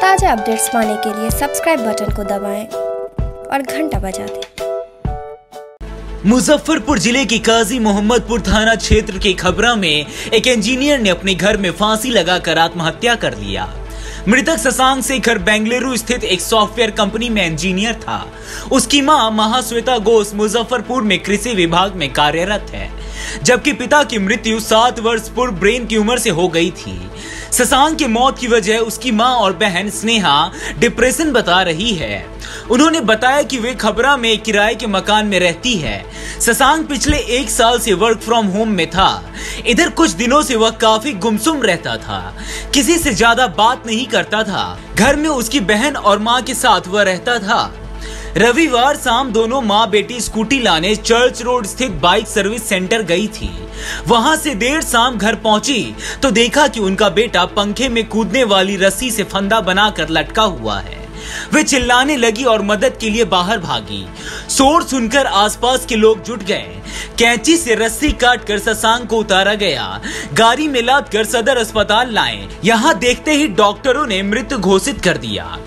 ताज़ा अपडेट्स पाने के लिए सब्सक्राइब बटन को दबाएं और घंटा बजा दें। मुजफ्फरपुर जिले के काजी मोहम्मदपुर थाना क्षेत्र के खबरा में एक इंजीनियर ने अपने घर में फांसी लगाकर आत्महत्या कर लिया। मृतक शशांक शेखर बेंगलुरु स्थित एक सॉफ्टवेयर कंपनी में इंजीनियर था। उसकी मां महाश्वेता घोष मुजफ्फरपुर में कृषि विभाग में कार्यरत है, जबकि पिता की मृत्यु 7 वर्ष पूर्व ब्रेन ट्यूमर से हो गई थी। शशांक की मौत की वजह उसकी मां और बहन स्नेहा डिप्रेशन बता रही है। उन्होंने बताया कि वे खबरा में किराए के मकान में रहती है। शशांक पिछले 1 साल से वर्क फ्रॉम होम में था। इधर कुछ दिनों से वह काफी गुमसुम रहता था, किसी से ज्यादा बात नहीं करता था। घर में उसकी बहन और मां के साथ वह रहता था। रविवार शाम दोनों माँ बेटी स्कूटी लाने चर्च रोड स्थित बाइक सर्विस सेंटर गई थी। वहां से देर शाम घर पहुंची तो देखा कि उनका बेटा पंखे में कूदने वाली रस्सी से फंदा बनाकर लटका हुआ है। वे चिल्लाने लगी और मदद के लिए बाहर भागी। शोर सुनकर आसपास के लोग जुट गए। कैंची से रस्सी काटकर शशांक को उतारा गया। गाड़ी में लादकर सदर अस्पताल लाए। यहाँ देखते ही डॉक्टरों ने मृत घोषित कर दिया।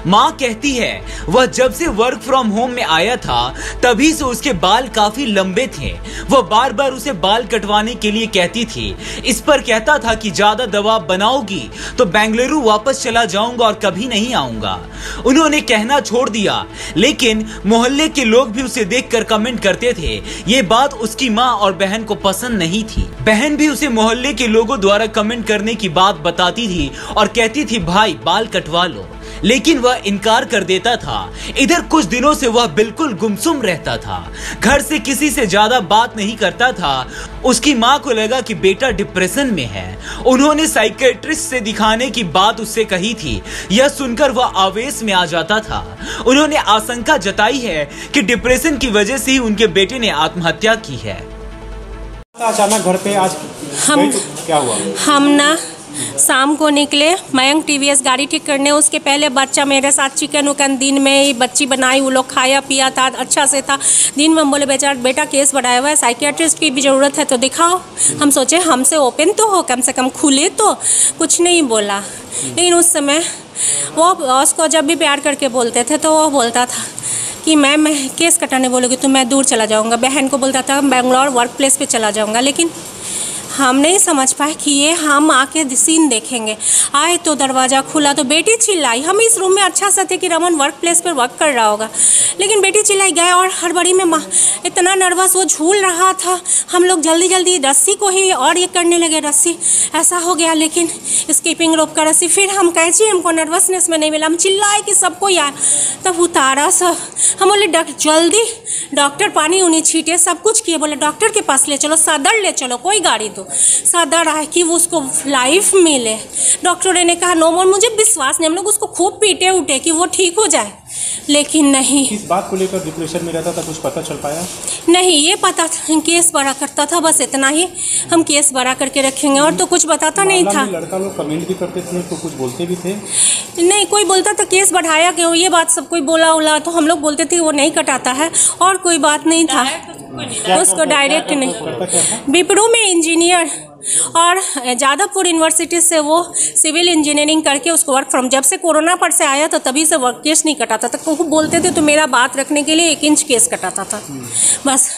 मां कहती है वह जब से वर्क फ्रॉम होम में आया था तभी से उसके बाल काफी लंबे थे। वह बार बार उसे बाल कटवाने के लिए कहती थी। इस पर कहता था कि ज्यादा दबाव बनाओगी तो बेंगलुरु वापस चला जाऊंगा और कभी नहीं आऊंगा। उन्होंने कहना छोड़ दिया, लेकिन मोहल्ले के लोग भी उसे देखकर कमेंट करते थे। ये बात उसकी मां और बहन को पसंद नहीं थी। बहन भी उसे मोहल्ले के लोगों द्वारा कमेंट करने की बात बताती थी और कहती थी भाई बाल कटवा लो, लेकिन वह इनकार कर देता था। इधर कुछ दिनों से वह बिल्कुल गुमसुम रहता था। घर से किसी से ज्यादा बात नहीं करता था। उसकी मां को लगा कि बेटा डिप्रेशन में है। उन्होंने साइकियाट्रिस्ट से दिखाने की बात उससे कही थी। यह सुनकर वह आवेश में आ जाता था। उन्होंने आशंका जताई है कि डिप्रेशन की वजह से ही उनके बेटे ने आत्महत्या की है। अचानक घर पे आज क्या हुआ? हम ना शाम को निकले मयंक टीवीएस गाड़ी ठीक करने। उसके पहले बच्चा मेरे साथ चिकन उकन दिन में ही बच्ची बनाई, वो लोग खाया पिया था, अच्छा से था। दिन में हम बोले बेटा केस बढ़ाया हुआ है, साइकियाट्रिस्ट की भी ज़रूरत है तो दिखाओ। हम सोचे हमसे ओपन तो हो, कम से कम खुले तो। कुछ नहीं बोला। लेकिन उस समय वो उसको जब भी प्यार करके बोलते थे तो वो बोलता था कि मैं केस कटाने बोलोगी तो मैं दूर चला जाऊँगा। बहन को बोलता था बेंगलोर वर्क प्लेस पर चला जाऊँगा। लेकिन हम नहीं समझ पाए कि ये हम आके सीन देखेंगे। आए तो दरवाज़ा खुला तो बेटी चिल्लाई। हम इस रूम में अच्छा सा थे कि रमन वर्क प्लेस पर वर्क कर रहा होगा, लेकिन बेटी चिल्लाई। गए और हड़बड़ी में इतना नर्वस, वो झूल रहा था। हम लोग जल्दी जल्दी रस्सी को ही और ये करने लगे, रस्सी ऐसा हो गया। लेकिन स्कीपिंग रोप का रस्सी, फिर हम कैसे, हमको नर्वसनेस में नहीं मिला। हम चिल्लाए कि सबको यार, तब उतारा सब। हम बोले जल्दी डॉक्टर पानी उन्हें छीटे, सब कुछ किए। बोले डॉक्टर के पास ले चलो, सदर ले चलो, कोई गाड़ी दो। सदर आए कि वो उसको लाइफ मिले। डॉक्टरों ने कहा नो मोर। मुझे विश्वास नहीं। हम लोग उसको खूब पीटे उठे कि वो ठीक हो जाए, लेकिन नहीं। किस बात को लेकर डिप्रेशन में रहता था, कुछ पता चल पाया? नहीं, ये पता था केस बड़ा करता था, बस इतना ही। हम केस बड़ा करके रखेंगे, और तो कुछ बताता नहीं था। लड़का लोग कमेंट भी करते थे तो कुछ बोलते भी थे? नहीं, कोई बोलता था केस बढ़ाया क्यों, ये बात सब कोई बोला तो हम लोग बोलते थे वो नहीं कटाता है, और कोई बात नहीं था। उसको डायरेक्ट नहीं। विप्रो में इंजीनियर और जादवपुर यूनिवर्सिटी से वो सिविल इंजीनियरिंग करके उसको वर्क फ्रॉम, जब से कोरोना पर से आया तो तभी से वर्क केस नहीं कटाता था। वो बोलते थे तो मेरा बात रखने के लिए 1 इंच केस कटाता था बस।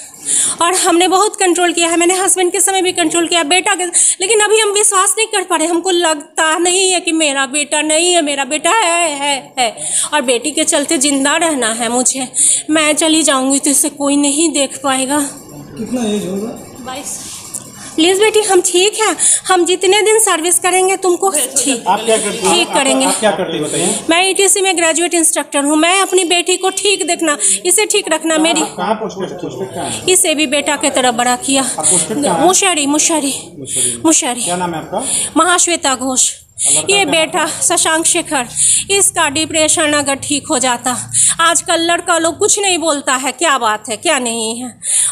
और हमने बहुत कंट्रोल किया है। मैंने हस्बैंड के समय भी कंट्रोल किया, बेटा के, लेकिन अभी हम विश्वास नहीं कर पा रहे। हमको लगता नहीं है कि मेरा बेटा नहीं है। मेरा बेटा है और बेटी के चलते जिंदा रहना है मुझे। मैं चली जाऊंगी तो इसे कोई नहीं देख पाएगा। कितना एज होगा? 22। प्लीज़ बेटी, हम ठीक है। हम जितने दिन सर्विस करेंगे तुमको ठीक करेंगे। आप क्या करती बताइए? मैं ETC में ग्रेजुएट इंस्ट्रक्टर हूँ। मैं अपनी बेटी को ठीक देखना, इसे ठीक रखना। मेरी इसे भी बेटा की तरह बड़ा किया। मुशारी। क्या नाम है आपका? महाश्वेता घोष। ये बेटा शशांक शेखर, इसका डिप्रेशन अगर ठीक हो जाता। आजकल लड़का लोग कुछ नहीं बोलता है, क्या बात है क्या नहीं है,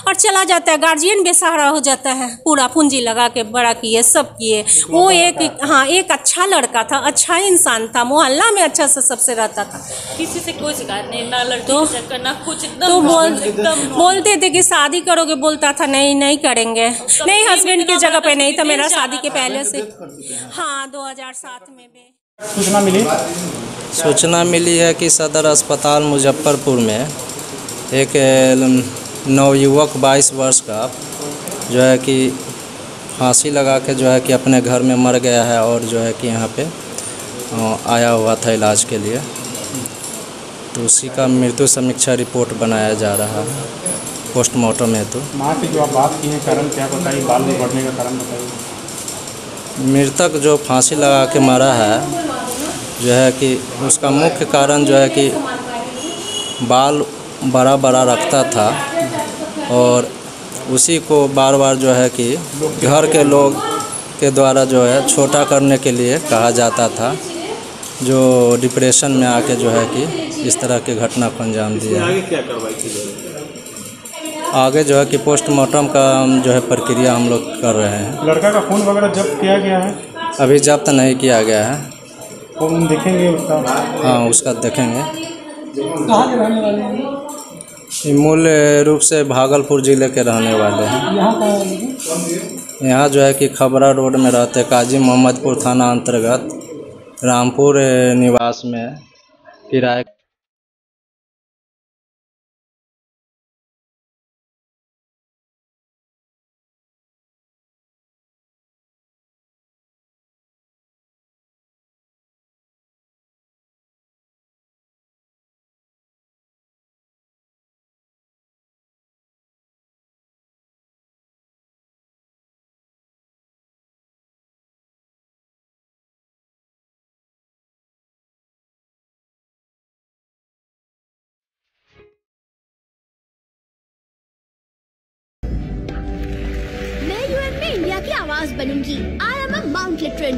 और चला जाता है। गार्जियन बेसहारा हो जाता है। पूरा पूंजी लगा के बड़ा किए, सब किए। वो एक अच्छा लड़का था, अच्छा इंसान था, मोहल्ला में अच्छा से सबसे रहता था, किसी से कोई शिकायत नहीं, ना लड़की तो, ना कुछ। तो बोलते थे कि शादी करोगे, बोलता था नहीं करेंगे। नहीं, हस्बैंड की जगह पे नहीं था मेरा, शादी के पहले से। हाँ, 2007 में भी। सूचना मिली? सूचना मिली है कि सदर अस्पताल मुजफ्फरपुर में एक नवयुवक 22 वर्ष का जो है कि फांसी लगा के जो है कि अपने घर में मर गया है और जो है कि यहाँ पे आया हुआ था इलाज के लिए। तो उसी का मृत्यु समीक्षा रिपोर्ट बनाया जा रहा है पोस्टमार्टम हेतु। माँ की जो आप बात की है कारण क्या बताइए, बाल में बढ़ने का कारण बताइए। मृतक जो फांसी लगा के मरा है जो है कि उसका मुख्य कारण जो है कि बाल बड़ा बड़ा रखता था और उसी को बार बार जो है कि घर के लोग के द्वारा जो है छोटा करने के लिए कहा जाता था, जो डिप्रेशन में आके जो है कि इस तरह के घटना को अंजाम दिया। आगे क्या कार्रवाई की जाएगी? आगे जो है कि पोस्टमार्टम का जो है प्रक्रिया हम लोग कर रहे हैं। लड़का का खून वगैरह जब्त किया गया है? अभी जब्त नहीं किया गया है। खून देखेंगे उसका? हाँ, उसका देखेंगे। मूल रूप से भागलपुर ज़िले के रहने वाले हैं। यहाँ जो है कि खबरा रोड में रहते, काजी मोहम्मदपुर थाना अंतर्गत रामपुर निवास में किराए। इंडिया की आवाज बनूंगी। आई एम अ माउंट लिटरन।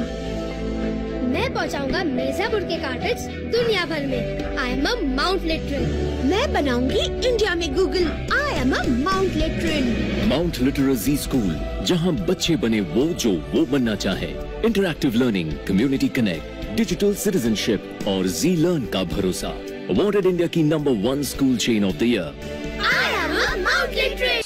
मैं पहुंचाऊंगा मिर्जापुर के कार्टेज दुनिया भर में। I am a Mount Literan. मैं बनाऊंगी इंडिया में Google. I am a Mount Literan. Mount literacy school, जहां बच्चे बने वो बनना चाहे। Interactive learning, community connect, digital citizenship और जी लर्न का भरोसा। अवॉर्डेड इंडिया की number 1 school chain of the year. I am a Mount लिटरन।